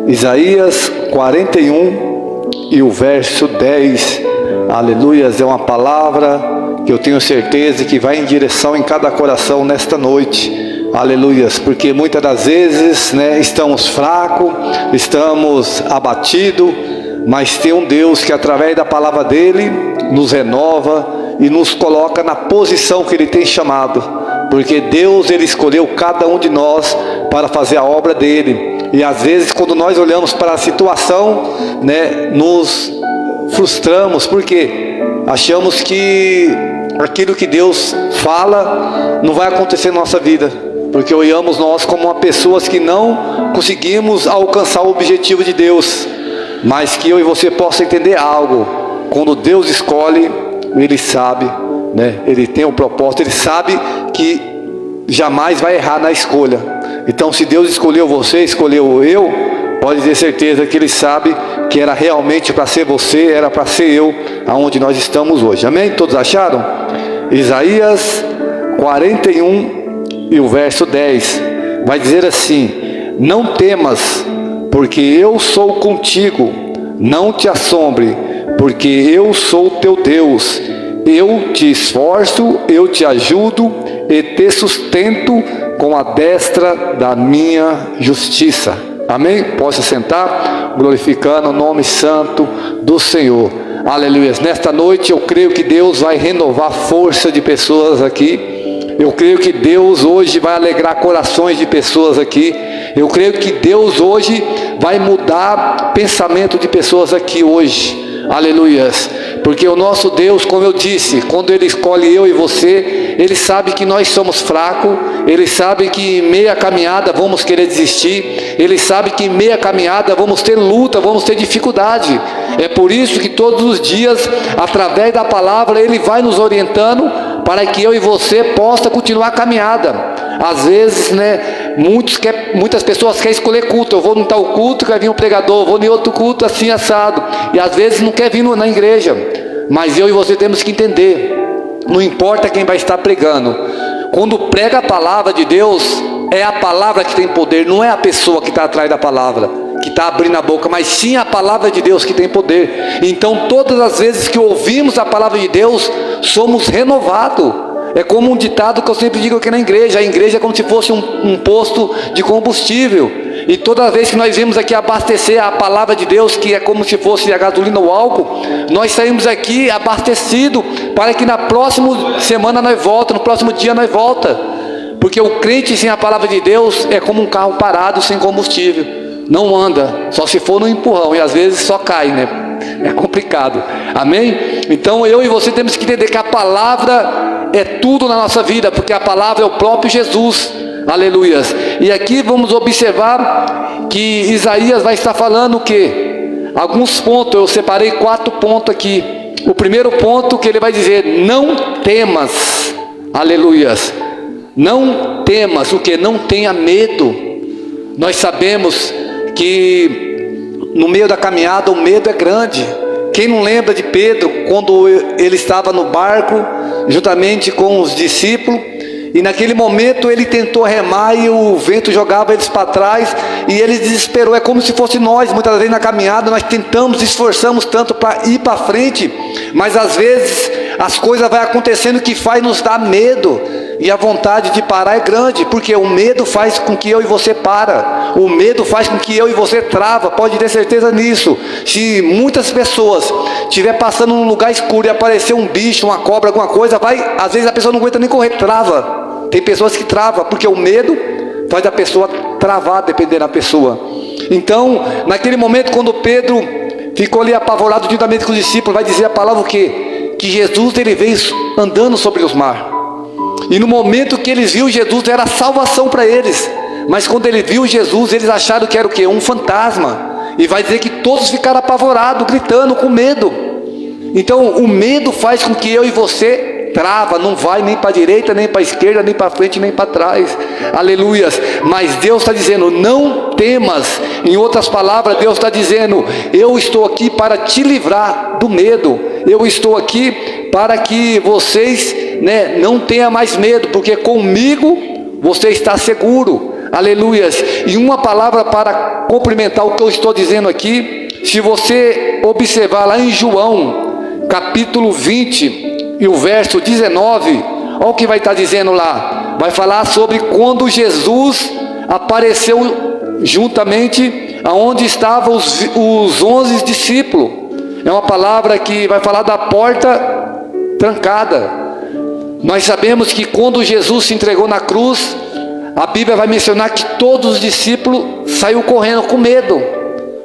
Isaías 41 e o verso 10, aleluias, é uma palavra que eu tenho certeza que vai em direção em cada coração nesta noite, aleluias, porque muitas das vezes, estamos fracos, estamos abatidos, mas tem um Deus que através da palavra dele nos renova e nos coloca na posição que ele tem chamado, porque Deus, ele escolheu cada um de nós para fazer a obra dele. E às vezes quando nós olhamos para a situação, nos frustramos, porque achamos que aquilo que Deus fala não vai acontecer na nossa vida, porque olhamos nós como uma pessoas que não conseguimos alcançar o objetivo de Deus. Mas que eu e você possa entender algo: quando Deus escolhe, ele sabe, ele tem um propósito, ele sabe que jamais vai errar na escolha. Então se Deus escolheu você, escolheu eu, pode ter certeza que ele sabe que era realmente para ser você, era para ser eu, aonde nós estamos hoje. Amém? Todos acharam? Isaías 41 e o verso 10 vai dizer assim: não temas, porque eu sou contigo, não te assombre, porque eu sou teu Deus, eu te esforço, eu te ajudo e te sustento com a destra da minha justiça. Amém? Possa sentar, glorificando o nome santo do Senhor. Aleluia. Nesta noite eu creio que Deus vai renovar a força de pessoas aqui. Eu creio que Deus hoje vai alegrar corações de pessoas aqui. Eu creio que Deus hoje vai mudar pensamento de pessoas aqui hoje. Aleluias. Porque o nosso Deus, como eu disse, quando ele escolhe eu e você, ele sabe que nós somos fracos, ele sabe que em meia caminhada vamos querer desistir, ele sabe que em meia caminhada vamos ter luta, vamos ter dificuldade. É por isso que todos os dias, através da palavra, ele vai nos orientando para que eu e você possa continuar a caminhada. Às vezes, muitas pessoas querem escolher culto. Eu vou em tal culto, quer vir um pregador, eu vou em outro culto assim assado, e às vezes não quer vir na igreja. Mas eu e você temos que entender, não importa quem vai estar pregando, quando prega a palavra de Deus, é a palavra que tem poder, não é a pessoa que está atrás da palavra, que está abrindo a boca, mas sim a palavra de Deus que tem poder. Então todas as vezes que ouvimos a palavra de Deus, somos renovados. É como um ditado que eu sempre digo aqui na igreja: a igreja é como se fosse um posto de combustível, e toda vez que nós vemos aqui abastecer a palavra de Deus, que é como se fosse a gasolina ou álcool, nós saímos aqui abastecido, para que na próxima semana nós volta, no próximo dia nós volta. Porque o crente sem a palavra de Deus é como um carro parado sem combustível, não anda, só se for no empurrão, e às vezes só cai, é complicado. Amém? Então eu e você temos que entender que a palavra é tudo na nossa vida, porque a palavra é o próprio Jesus. Aleluias. E aqui vamos observar que Isaías vai estar falando o quê? Alguns pontos, eu separei 4 pontos aqui. O primeiro ponto que ele vai dizer: não temas. Aleluias. Não temas, o que? Não tenha medo. Nós sabemos que no meio da caminhada o medo é grande. Quem não lembra de Pedro, quando ele estava no barco, juntamente com os discípulos, e naquele momento ele tentou remar e o vento jogava eles para trás, e ele desesperou. É como se fosse nós, muitas vezes na caminhada, nós tentamos, esforçamos tanto para ir para frente, mas às vezes as coisas vão acontecendo que faz nos dar medo, e a vontade de parar é grande, porque o medo faz com que eu e você para, o medo faz com que eu e você trava. Pode ter certeza nisso. Se muitas pessoas estiver passando num lugar escuro e aparecer um bicho, uma cobra, alguma coisa, às vezes a pessoa não aguenta nem correr, trava. Tem pessoas que travam, porque o medo faz a pessoa travar, dependendo da pessoa. Então, naquele momento, quando Pedro ficou ali apavorado juntamente com os discípulos, vai dizer a palavra o quê? Que Jesus, ele veio andando sobre os mares. E no momento que eles viram Jesus, era salvação para eles. Mas quando ele viu Jesus, eles acharam que era o quê? Um fantasma. E vai dizer que todos ficaram apavorados, gritando, com medo. Então o medo faz com que eu e você trava, não vai nem para a direita, nem para a esquerda, nem para frente, nem para trás. Aleluias. Mas Deus está dizendo: não temas. Em outras palavras, Deus está dizendo: eu estou aqui para te livrar do medo. Eu estou aqui para que vocês não tenham mais medo, porque comigo você está seguro, aleluias. E uma palavra para complementar o que eu estou dizendo aqui, se você observar lá em João, capítulo 20, e o verso 19, olha o que vai estar dizendo lá, vai falar sobre quando Jesus apareceu juntamente aonde estavam os 11 discípulos. É uma palavra que vai falar da porta trancada. Nós sabemos que quando Jesus se entregou na cruz, a Bíblia vai mencionar que todos os discípulos saíram correndo com medo.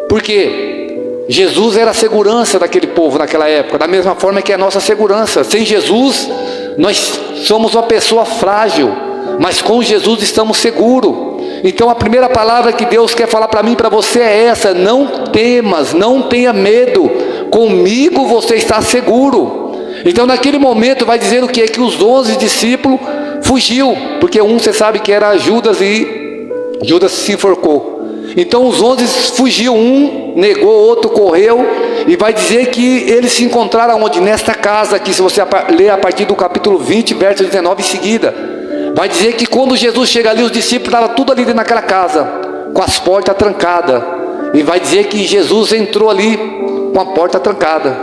Por quê? Jesus era a segurança daquele povo naquela época, da mesma forma que é a nossa segurança. Sem Jesus, nós somos uma pessoa frágil, mas com Jesus estamos seguros. Então a primeira palavra que Deus quer falar para mim e para você é essa: não temas, não tenha medo, comigo você está seguro. Então naquele momento vai dizer o quê? Que os 11 discípulos fugiu, porque um você sabe que era Judas, e Judas se enforcou. Então os 11 fugiu, um negou, outro correu, e vai dizer que eles se encontraram onde? Nesta casa aqui, se você ler a partir do capítulo 20, verso 19 em seguida, vai dizer que quando Jesus chega ali, os discípulos estavam tudo ali dentro daquela casa, com as portas trancadas, e vai dizer que Jesus entrou ali com a porta trancada,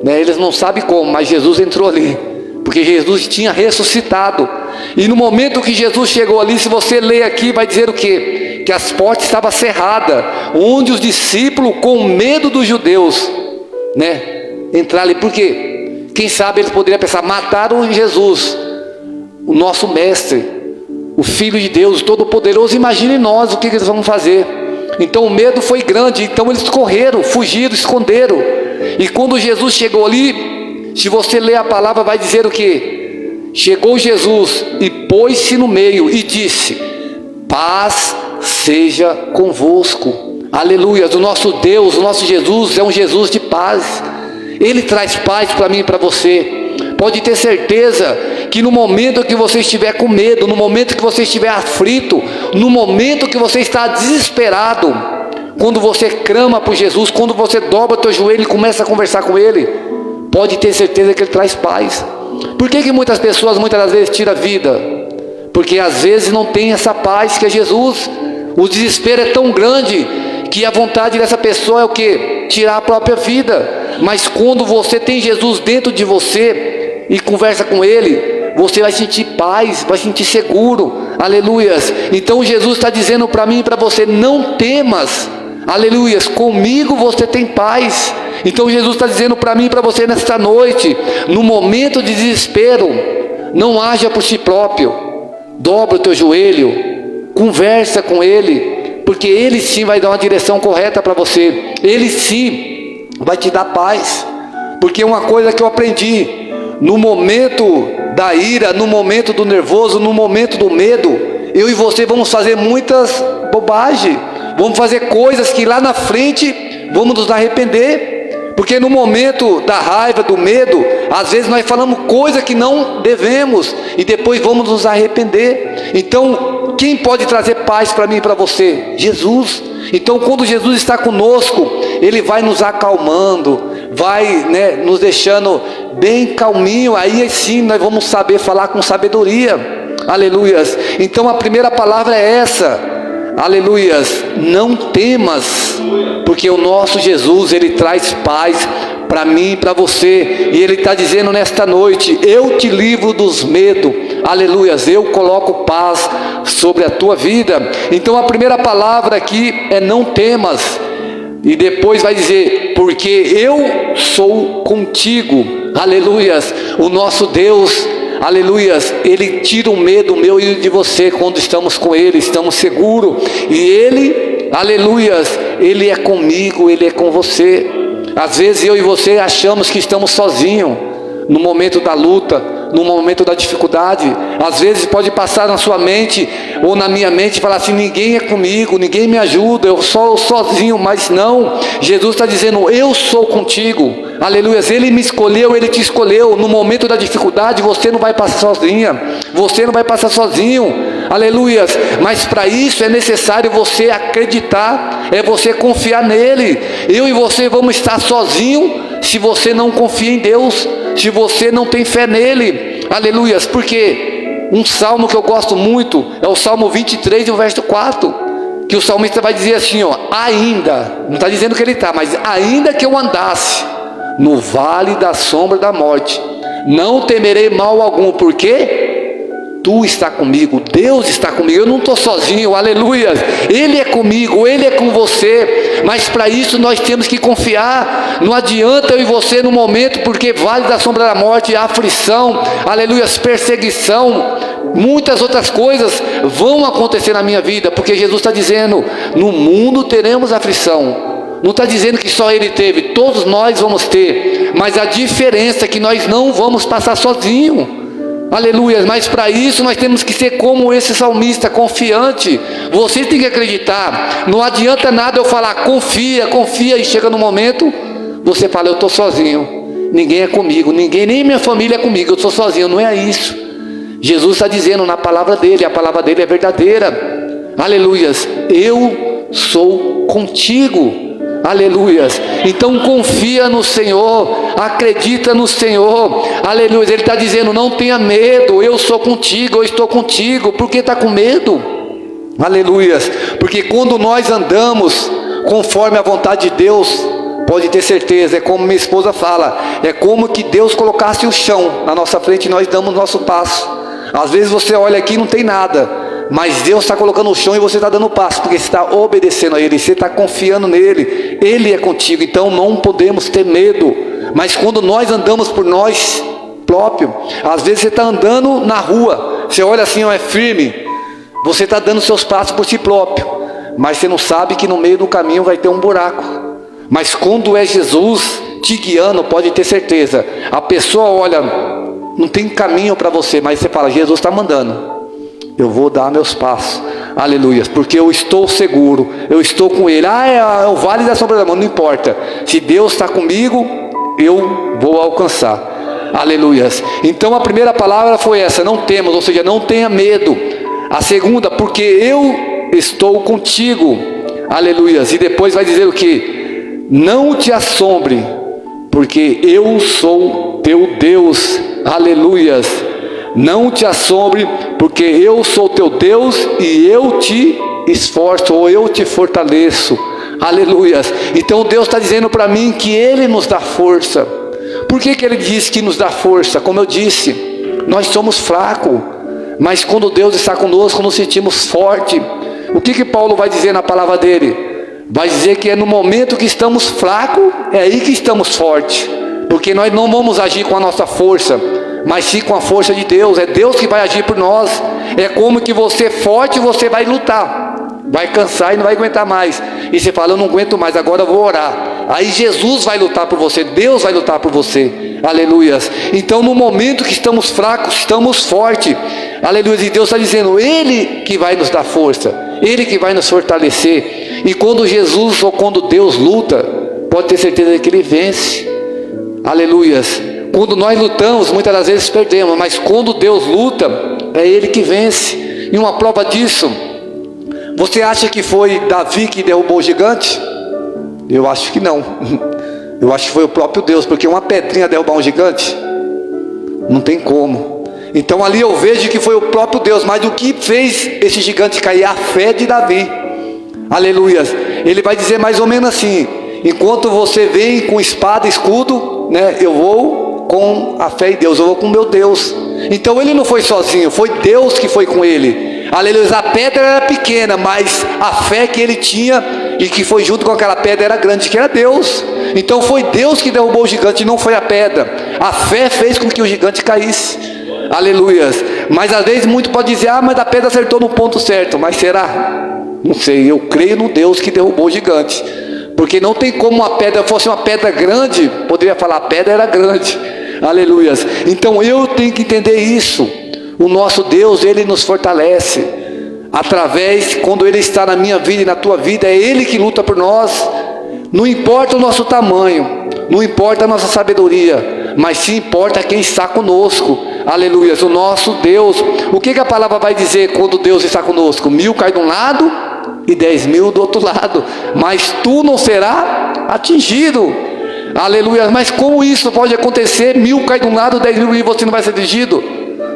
né? Eles não sabem como, mas Jesus entrou ali, porque Jesus tinha ressuscitado. E no momento que Jesus chegou ali, se você ler aqui, vai dizer o quê? Que as portas estavam cerradas, onde os discípulos, com medo dos judeus, né, entraram ali. Por quê? Quem sabe eles poderiam pensar: mataram Jesus, o nosso mestre, o Filho de Deus, Todo-Poderoso. Imagine nós, o que eles vão fazer? Então o medo foi grande, então eles correram, fugiram, esconderam. E quando Jesus chegou ali, se você ler a palavra, vai dizer o quê? Chegou Jesus e pôs-se no meio e disse: paz seja convosco. Aleluia. O nosso Deus, o nosso Jesus é um Jesus de paz. Ele traz paz para mim e para você. Pode ter certeza que no momento que você estiver com medo, no momento que você estiver aflito, no momento que você está desesperado, quando você clama por Jesus, quando você dobra o teu joelho e começa a conversar com Ele, pode ter certeza que Ele traz paz. Por que muitas pessoas muitas das vezes tiram a vida? Porque às vezes não tem essa paz que é Jesus. O desespero é tão grande que a vontade dessa pessoa é o quê? Tirar a própria vida. Mas quando você tem Jesus dentro de você e conversa com Ele, você vai sentir paz, vai sentir seguro. Aleluias. Então Jesus está dizendo para mim e para você: não temas. Aleluias, comigo você tem paz. Então Jesus está dizendo para mim e para você nesta noite: no momento de desespero, não haja por si próprio, dobra o teu joelho, conversa com Ele, porque Ele sim vai dar uma direção correta para você. Ele sim vai te dar paz. Porque uma coisa que eu aprendi: no momento da ira, no momento do nervoso, no momento do medo, eu e você vamos fazer muitas bobagens, vamos fazer coisas que lá na frente vamos nos arrepender. Porque no momento da raiva, do medo, às vezes nós falamos coisa que não devemos, e depois vamos nos arrepender. Então, quem pode trazer paz para mim e para você? Jesus. Então, quando Jesus está conosco, Ele vai nos acalmando, vai, né, nos deixando bem calminho. Aí sim nós vamos saber falar com sabedoria. Aleluias. Então a primeira palavra é essa: aleluias, não temas, porque o nosso Jesus, Ele traz paz para mim e para você. E Ele está dizendo nesta noite: eu te livro dos medos. Aleluias, eu coloco paz sobre a tua vida. Então a primeira palavra aqui é não temas. E depois vai dizer: porque eu sou contigo. Aleluias. O nosso Deus, aleluias, Ele tira o medo meu e de você. Quando estamos com Ele, estamos seguros. E Ele, aleluias, Ele é comigo, Ele é com você. Às vezes eu e você achamos que estamos sozinhos no momento da luta, no momento da dificuldade. Às vezes pode passar na sua mente ou na minha mente, falar assim: ninguém é comigo, ninguém me ajuda, eu sou sozinho. Mas não, Jesus está dizendo: eu sou contigo. Aleluias, Ele me escolheu, Ele te escolheu. No momento da dificuldade você não vai passar sozinha, você não vai passar sozinho. Aleluias, mas para isso é necessário você acreditar, é você confiar nele. Eu e você vamos estar sozinhos se você não confia em Deus, se você não tem fé nele. Aleluias, porque um salmo que eu gosto muito, é o Salmo 23 e o verso 4, que o salmista vai dizer assim, ó, ainda, não está dizendo que ele está, mas ainda que eu andasse no vale da sombra da morte, não temerei mal algum, porque Tu está comigo, Deus está comigo, eu não estou sozinho, aleluia, Ele é comigo, Ele é com você, mas para isso nós temos que confiar, não adianta eu e você no momento, porque vale da sombra da morte, aflição, aleluia, perseguição, muitas outras coisas vão acontecer na minha vida, porque Jesus está dizendo, no mundo teremos aflição, não está dizendo que só Ele teve, todos nós vamos ter, mas a diferença é que nós não vamos passar sozinhos, aleluia, mas para isso nós temos que ser como esse salmista, confiante. Você tem que acreditar, não adianta nada eu falar confia, confia, e chega no momento, você fala eu estou sozinho, ninguém é comigo, ninguém, nem minha família é comigo, eu estou sozinho, não é isso. Jesus está dizendo na palavra dele, a palavra dele é verdadeira, aleluias, eu sou contigo, aleluias, então confia no Senhor, acredita no Senhor, aleluia, Ele está dizendo, não tenha medo, eu sou contigo, eu estou contigo, por que está com medo? Aleluias, porque quando nós andamos conforme a vontade de Deus, pode ter certeza, é como minha esposa fala, é como que Deus colocasse o chão na nossa frente e nós damos o nosso passo. Às vezes você olha aqui e não tem nada, mas Deus está colocando o chão e você está dando passo, porque você está obedecendo a Ele, você está confiando nele, Ele é contigo, então não podemos ter medo. Mas quando nós andamos por nós próprios, às vezes você está andando na rua, você olha assim, ó, é firme, você está dando seus passos por si próprio, mas você não sabe que no meio do caminho vai ter um buraco. Mas quando é Jesus te guiando, pode ter certeza, a pessoa olha, não tem caminho para você, mas você fala, Jesus está mandando, eu vou dar meus passos, aleluia, porque eu estou seguro, eu estou com Ele. É o vale da sombra da morte, não importa, se Deus está comigo, eu vou alcançar, aleluia. Então a primeira palavra foi essa, não temas, ou seja, não tenha medo. A segunda, porque eu estou contigo, aleluia. E depois vai dizer o que? Não te assombre, porque eu sou teu Deus, aleluias. Não te assombre, porque eu sou teu Deus e eu te esforço, ou eu te fortaleço, aleluias. Então Deus está dizendo para mim que Ele nos dá força. Por que Ele diz que nos dá força? Como eu disse, nós somos fracos, mas quando Deus está conosco, nos sentimos fortes. O que Paulo vai dizer na palavra dele? Vai dizer que é no momento que estamos fracos, é aí que estamos fortes, porque nós não vamos agir com a nossa força, mas sim com a força de Deus. É Deus que vai agir por nós. É como que você forte, você vai lutar, vai cansar e não vai aguentar mais, e você fala, eu não aguento mais, agora eu vou orar. Aí Jesus vai lutar por você, Deus vai lutar por você, aleluias. Então no momento que estamos fracos, estamos fortes, aleluia. E Deus está dizendo, Ele que vai nos dar força, Ele que vai nos fortalecer. E quando Jesus ou quando Deus luta, pode ter certeza que Ele vence, aleluias. Quando nós lutamos, muitas das vezes perdemos, mas quando Deus luta, é Ele que vence. E uma prova disso, você acha que foi Davi que derrubou o gigante? Eu acho que não. Eu acho que foi o próprio Deus, porque uma pedrinha derrubar um gigante, não tem como. Então ali eu vejo que foi o próprio Deus, mas o que fez esse gigante cair? A fé de Davi, aleluias. Ele vai dizer mais ou menos assim, enquanto você vem com espada e escudo, né, eu vou com a fé em Deus, eu vou com o meu Deus. Então ele não foi sozinho, foi Deus que foi com ele, aleluia. A pedra era pequena, mas a fé que ele tinha e que foi junto com aquela pedra era grande, que era Deus. Então foi Deus que derrubou o gigante, não foi a pedra. A fé fez com que o gigante caísse, aleluias. Mas às vezes muito pode dizer, mas a pedra acertou no ponto certo. Mas será? Não sei, eu creio no Deus que derrubou o gigante, porque não tem como uma pedra fosse uma pedra grande, poderia falar, a pedra era grande, aleluias. Então eu tenho que entender isso. O nosso Deus, Ele nos fortalece, através, quando Ele está na minha vida e na tua vida, é Ele que luta por nós. Não importa o nosso tamanho, não importa a nossa sabedoria, mas sim importa quem está conosco, aleluias. O nosso Deus, o que a palavra vai dizer quando Deus está conosco? 1000 cai de um lado e 10.000 do outro lado, mas tu não será atingido, aleluia. Mas como isso pode acontecer? 1000 cai de um lado, 10.000 e você não vai ser atingido?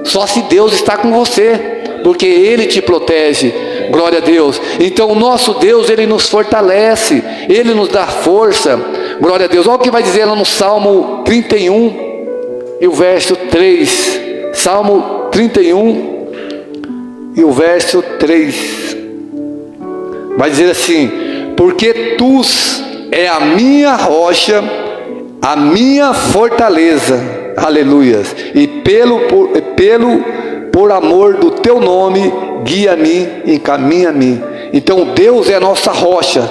Só se Deus está com você, porque Ele te protege. Glória a Deus. Então o nosso Deus, Ele nos fortalece, Ele nos dá força. Glória a Deus. Olha o que vai dizer lá no Salmo 31 e o verso 3. Salmo 31 e o verso 3. Vai dizer assim: porque Tu é a minha rocha, a minha fortaleza, aleluias, e por amor do Teu nome, guia-me e encaminha-me. Então Deus é a nossa rocha,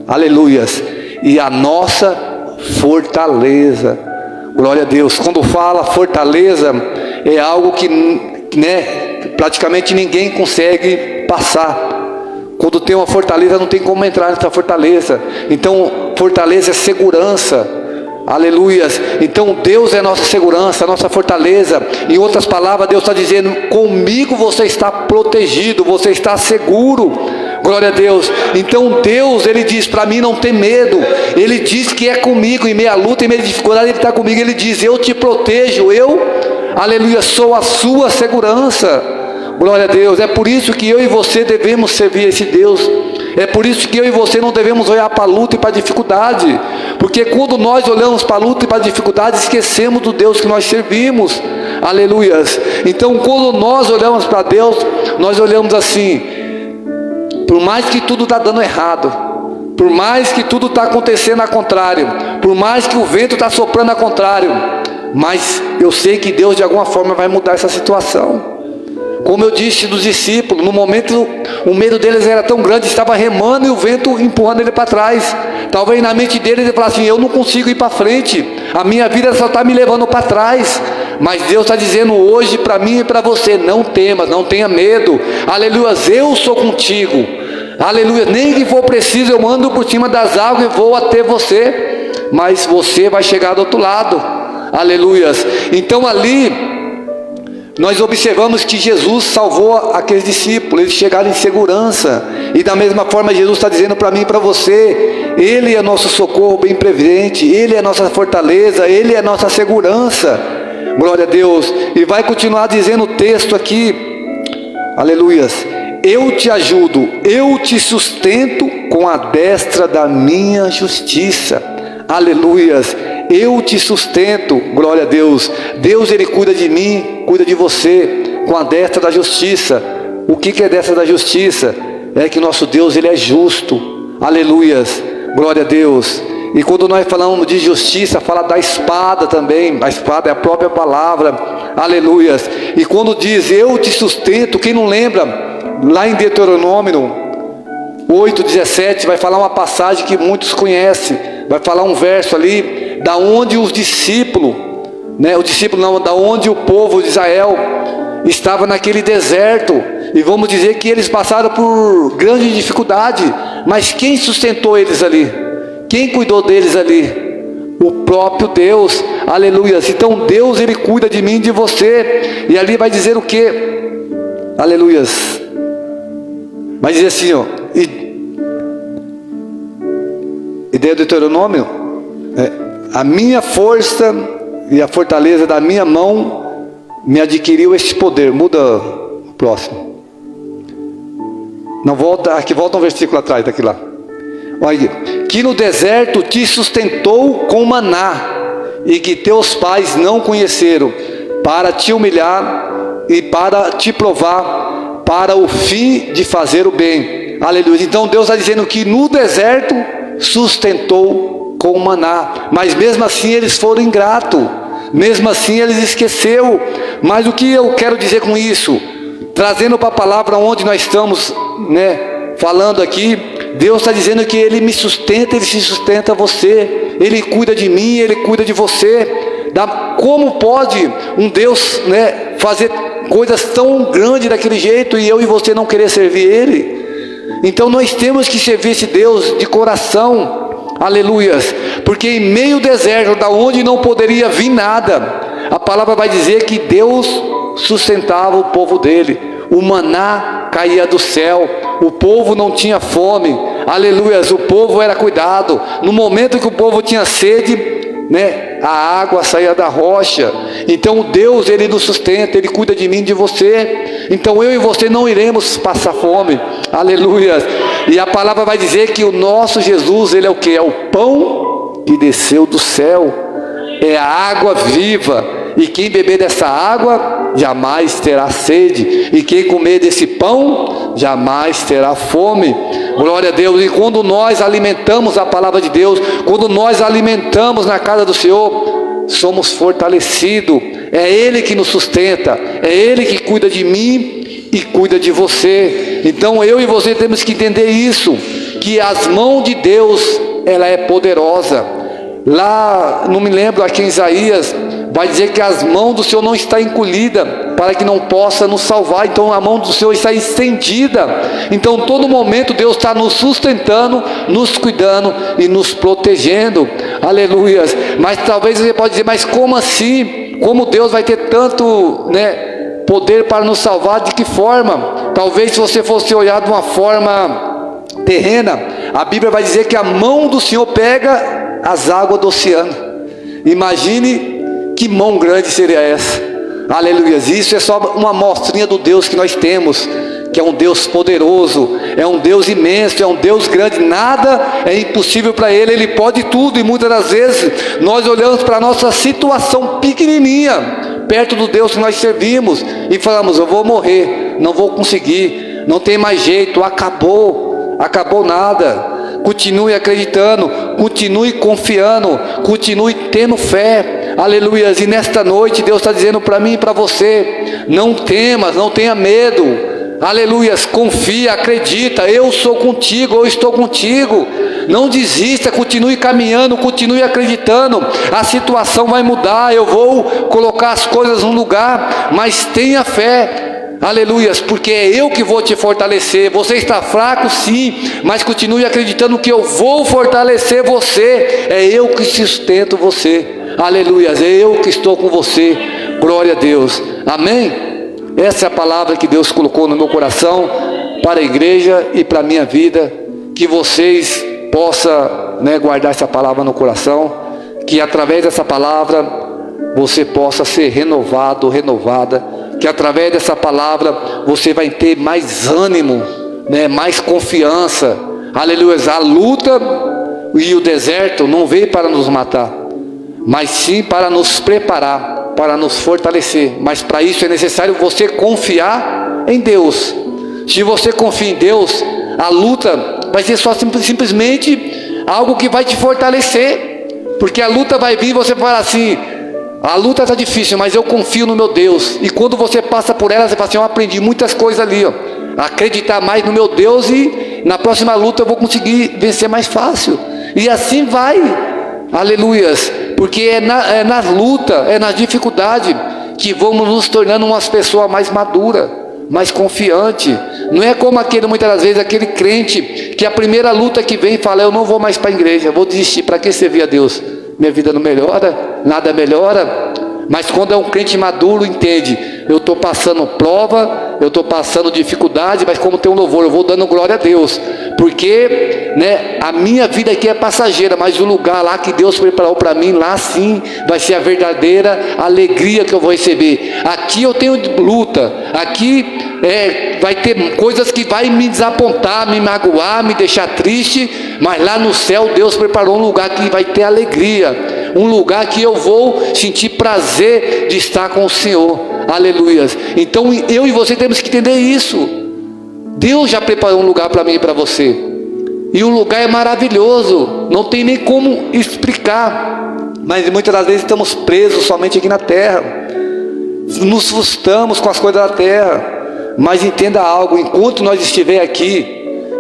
aleluias, e a nossa fortaleza. Glória a Deus. Quando fala fortaleza, é algo que, praticamente ninguém consegue passar. Quando tem uma fortaleza, não tem como entrar nessa fortaleza. Então fortaleza é segurança, aleluias. Então Deus é a nossa segurança, a nossa fortaleza. Em outras palavras, Deus está dizendo: comigo você está protegido, você está seguro. Glória a Deus. Então Deus, Ele diz para mim não ter medo. Ele diz que é comigo em meia luta, em meia dificuldade, Ele está comigo. Ele diz: eu te protejo, aleluia, sou a sua segurança. Glória a Deus. É por isso que eu e você devemos servir esse Deus. É por isso que eu e você não devemos olhar para a luta e para a dificuldade, porque quando nós olhamos para a luta e para a dificuldade, esquecemos do Deus que nós servimos. Aleluias. Então quando nós olhamos para Deus, nós olhamos assim: por mais que tudo está dando errado, por mais que tudo está acontecendo ao contrário, por mais que o vento está soprando ao contrário, mas eu sei que Deus de alguma forma vai mudar essa situação. Como eu disse dos discípulos, no momento o medo deles era tão grande, estava remando e o vento empurrando ele para trás. Talvez na mente deles ele falasse assim: eu não consigo ir para frente, a minha vida só está me levando para trás. Mas Deus está dizendo hoje para mim e para você: não temas, não tenha medo, aleluia, eu sou contigo, aleluia. Nem que for preciso, eu ando por cima das águas e vou até você, mas você vai chegar do outro lado, aleluias. Então ali nós observamos que Jesus salvou aqueles discípulos, eles chegaram em segurança. E da mesma forma Jesus está dizendo para mim e para você: Ele é nosso socorro bem presente, Ele é nossa fortaleza, Ele é nossa segurança. Glória a Deus. E vai continuar dizendo o texto aqui, aleluias: eu te ajudo, eu te sustento com a destra da minha justiça. Aleluias. Eu te sustento, glória a Deus. Deus, Ele cuida de mim, cuida de você, com a destra da justiça. O que é destra da justiça? É que nosso Deus, Ele é justo, aleluias, glória a Deus. E quando nós falamos de justiça, fala da espada também. A espada é a própria palavra, aleluias. E quando diz eu te sustento, quem não lembra, lá em Deuteronômio 8:17, vai falar uma passagem que muitos conhecem. Vai falar um verso ali, da onde os discípulos, da onde o povo de Israel estava naquele deserto. E vamos dizer que eles passaram por grande dificuldade, mas quem sustentou eles ali? Quem cuidou deles ali? O próprio Deus, aleluia. Então Deus, Ele cuida de mim e de você. E ali vai dizer o que? Aleluias. Vai dizer assim, ó, ideia do Deuteronômio, a minha força e a fortaleza da minha mão me adquiriu esse poder. Muda o próximo. Não, volta, aqui volta um versículo atrás, daqui lá. Olha, que no deserto te sustentou com maná, e que teus pais não conheceram, para te humilhar e para te provar, para o fim de fazer o bem. Aleluia. Então Deus está dizendo que no deserto sustentou com maná, mas mesmo assim eles foram ingratos, mesmo assim eles esqueceram. Mas o que eu quero dizer com isso? Trazendo para a palavra onde nós estamos, falando aqui, Deus está dizendo que Ele me sustenta, Ele se sustenta você, Ele cuida de mim, Ele cuida de você. Como pode um Deus, fazer coisas tão grandes daquele jeito e eu e você não querer servir Ele? Então nós temos que servir esse Deus de coração, aleluias, porque em meio ao deserto, da onde não poderia vir nada, a palavra vai dizer que Deus sustentava o povo dele. O maná caía do céu, o povo não tinha fome, aleluias, o povo era cuidado. No momento que o povo tinha sede, a água saía da rocha. Então Deus, Ele nos sustenta, Ele cuida de mim e de você. Então eu e você não iremos passar fome. Aleluia. E a palavra vai dizer que o nosso Jesus, Ele é o que? É o pão que desceu do céu, é a água viva, e quem beber dessa água jamais terá sede, e quem comer desse pão jamais terá fome. Glória a Deus. E quando nós alimentamos a palavra de Deus, quando nós alimentamos na casa do Senhor, somos fortalecidos. É Ele que nos sustenta, é Ele que cuida de mim e cuida de você. Então eu e você temos que entender isso, que as mãos de Deus, ela é poderosa. Lá, não me lembro, aqui em Isaías, vai dizer que as mãos do Senhor não está encolhida, para que não possa nos salvar. Então a mão do Senhor está estendida. Então todo momento Deus está nos sustentando, nos cuidando e nos protegendo. Aleluias. Mas talvez você pode dizer, mas como assim? Como Deus vai ter tanto, poder para nos salvar? De que forma? Talvez se você fosse olhar de uma forma terrena, a Bíblia vai dizer que a mão do Senhor pega as águas do oceano. Imagine que mão grande seria essa. Aleluia. Isso é só uma amostrinha do Deus que nós temos, que é um Deus poderoso, é um Deus imenso, é um Deus grande. Nada é impossível para Ele. Ele pode tudo. E muitas das vezes nós olhamos para a nossa situação pequenininha perto do Deus que nós servimos e falamos, eu vou morrer, não vou conseguir, não tem mais jeito, acabou nada. Continue acreditando, continue confiando, continue tendo fé. Aleluia. E nesta noite Deus está dizendo para mim e para você, não temas, não tenha medo. Aleluia. Confia, acredita, eu sou contigo, eu estou contigo. Não desista, continue caminhando, continue acreditando. A situação vai mudar, eu vou colocar as coisas no lugar, mas tenha fé. Aleluias, porque é eu que vou te fortalecer. Você está fraco, sim, mas continue acreditando que eu vou fortalecer você. É eu que sustento você. Aleluias, é eu que estou com você. Glória a Deus. Amém? Essa é a palavra que Deus colocou no meu coração para a igreja e para a minha vida. Que vocês possam guardar essa palavra no coração, que através dessa palavra você possa ser renovado, renovada, que através dessa palavra você vai ter mais ânimo, mais confiança. Aleluia. A luta e o deserto não veio para nos matar, mas sim para nos preparar, para nos fortalecer. Mas para isso é necessário você confiar em Deus. Se você confia em Deus, a luta vai ser só simplesmente algo que vai te fortalecer, porque a luta vai vir e você fala assim, a luta está difícil, mas eu confio no meu Deus. E quando você passa por ela, você fala assim, eu aprendi muitas coisas ali, acreditar mais no meu Deus, e na próxima luta eu vou conseguir vencer mais fácil. E assim vai. Aleluias. Porque é na luta, é na dificuldade que vamos nos tornando umas pessoas mais maduras, mais confiante. Não é como muitas das vezes aquele crente que a primeira luta que vem fala, eu não vou mais para a igreja, vou desistir. Para que servir a Deus? Minha vida não melhora, nada melhora. Mas quando é um crente maduro, entende, eu estou passando prova, eu estou passando dificuldade, mas como tem um louvor, eu vou dando glória a Deus, porque a minha vida aqui é passageira, mas o lugar lá que Deus preparou para mim, lá sim vai ser a verdadeira alegria que eu vou receber. Aqui eu tenho luta, aqui vai ter coisas que vai me desapontar, me magoar, me deixar triste, mas lá no céu Deus preparou um lugar que vai ter alegria, um lugar que eu vou sentir prazer de estar com o Senhor. Aleluias. Então eu e você temos que entender isso. Deus já preparou um lugar para mim e para você, e o lugar é maravilhoso, não tem nem como explicar. Mas muitas das vezes estamos presos somente aqui na terra, nos frustramos com as coisas da terra. Mas entenda algo, enquanto nós estiver aqui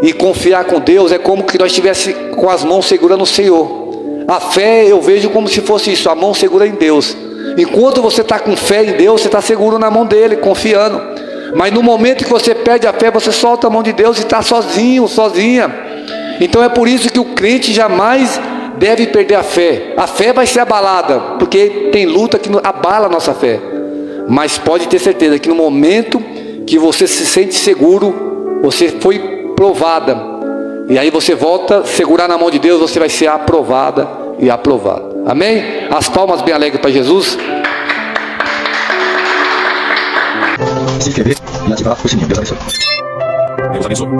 e confiar com Deus, é como que nós estivéssemos com as mãos segurando o Senhor. A fé eu vejo como se fosse isso, a mão segura em Deus. Enquanto você está com fé em Deus, você está seguro na mão dele, confiando. Mas no momento que você perde a fé, você solta a mão de Deus e está sozinho, sozinha. Então é por isso que o crente jamais deve perder a fé. A fé vai ser abalada, porque tem luta que abala a nossa fé. Mas pode ter certeza que no momento que você se sente seguro, você foi provada, e aí você volta a segurar na mão de Deus, você vai ser aprovada e aprovado. Amém? As palmas bem alegres para Jesus. se inscrever e ativar o sininho. Deus abençoe. Deus abençoe.